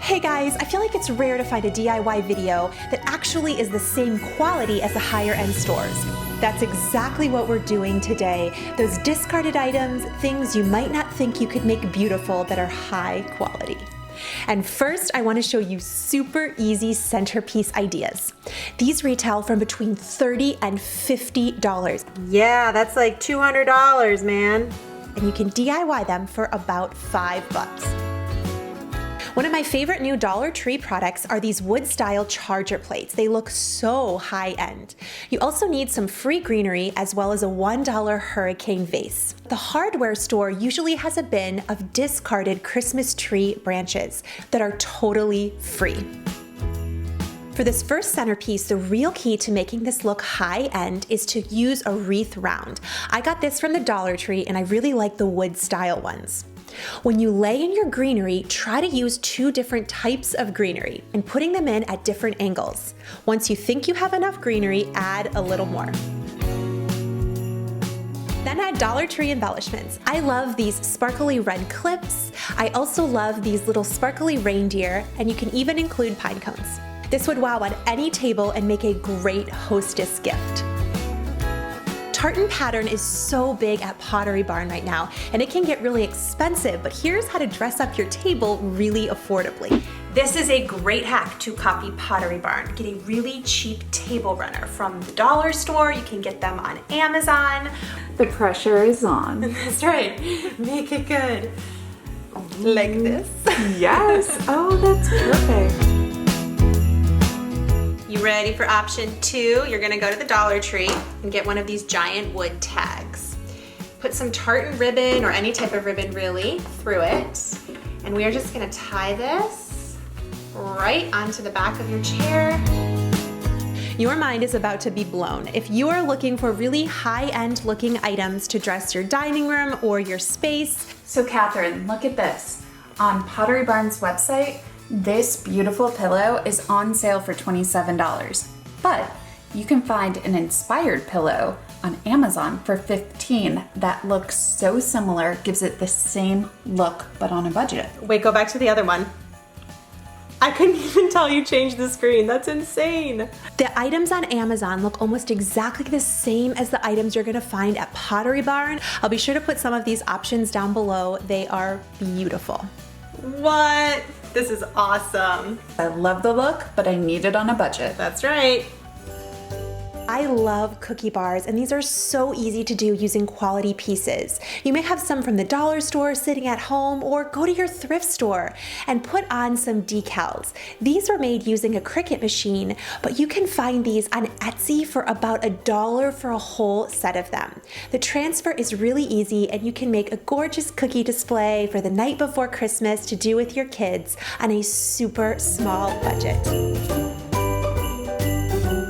Hey guys, I feel like it's rare to find a DIY video that actually is the same quality as the higher end stores. That's exactly what we're doing today. Those discarded items, things you might not think you could make beautiful that are high quality. And first, I want to show you super easy centerpiece ideas. These retail from between $30 and $50. Yeah, that's like $200, man. And you can DIY them for about $5. One of my favorite new Dollar Tree products are these wood-style charger plates. They look so high-end. You also need some free greenery as well as a $1 hurricane vase. The hardware store usually has a bin of discarded Christmas tree branches that are totally free. For this first centerpiece, the real key to making this look high-end is to use a wreath round. I got this from the Dollar Tree and I really like the wood-style ones. When you lay in your greenery, try to use 2 different types of greenery and putting them in at different angles. Once you think you have enough greenery, add a little more. Then add Dollar Tree embellishments. I love these sparkly red clips. I also love these little sparkly reindeer, and you can even include pine cones. This would wow on any table and make a great hostess gift. Tartan pattern is so big at Pottery Barn right now, and it can get really expensive, but here's how to dress up your table really affordably. This is a great hack to copy Pottery Barn. Get a really cheap table runner from the dollar store. You can get them on Amazon. The pressure is on. That's right. Make it good. Like this. Yes. Oh, that's perfect. You ready for option 2? You're gonna go to the Dollar Tree and get one of these giant wood tags. Put some tartan ribbon or any type of ribbon really through it. And we are just gonna tie this right onto the back of your chair. Your mind is about to be blown. If you are looking for really high-end looking items to dress your dining room or your space. So Kathryn, look at this. On Pottery Barn's website, this beautiful pillow is on sale for $27, but you can find an inspired pillow on Amazon for $15 that looks so similar, gives it the same look, but on a budget. Wait, go back to the other one. I couldn't even tell you changed the screen. That's insane. The items on Amazon look almost exactly the same as the items you're gonna find at Pottery Barn. I'll be sure to put some of these options down below. They are beautiful. What? This is awesome. I love the look, but I need it on a budget. That's right. I love cookie bars, and these are so easy to do using quality pieces. You may have some from the dollar store sitting at home, or go to your thrift store and put on some decals. These are made using a Cricut machine, but you can find these on Etsy for about $1 for a whole set of them. The transfer is really easy, and you can make a gorgeous cookie display for the night before Christmas to do with your kids on a super small budget.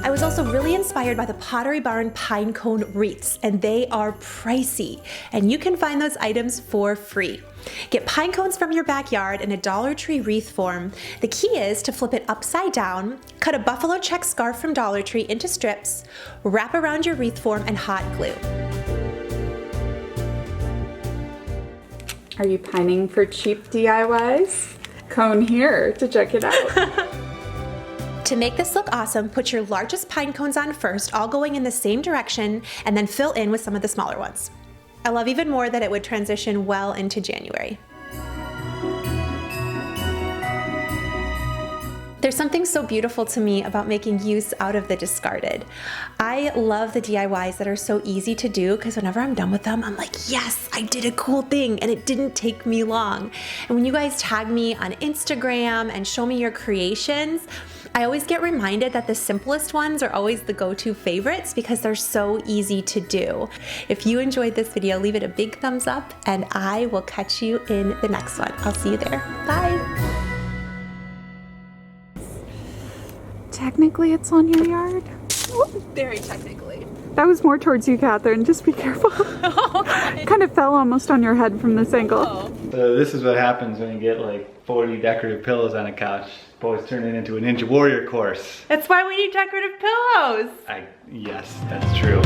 I was also really inspired by the Pottery Barn Pinecone Wreaths, and they are pricey, and you can find those items for free. Get pine cones from your backyard in a Dollar Tree wreath form. The key is to flip it upside down, cut a buffalo check scarf from Dollar Tree into strips, wrap around your wreath form, and hot glue. Are you pining for cheap DIYs? Cone here to check it out. To make this look awesome, put your largest pine cones on first, all going in the same direction, and then fill in with some of the smaller ones. I love even more that it would transition well into January. There's something so beautiful to me about making use out of the discarded. I love the DIYs that are so easy to do because whenever I'm done with them, I'm like, yes, I did a cool thing and it didn't take me long. And when you guys tag me on Instagram and show me your creations, I always get reminded that the simplest ones are always the go-to favorites because they're so easy to do. If you enjoyed this video, leave it a big thumbs up and I will catch you in the next one. I'll see you there. Bye. Technically, it's on your yard. Very technically. That was more towards you, Kathryn. Just be careful. Okay. Kind of fell almost on your head from this angle. Oh. So this is what happens when you get like 40 decorative pillows on a couch. Boys turn it into a Ninja Warrior course. That's why we need decorative pillows. Yes, that's true.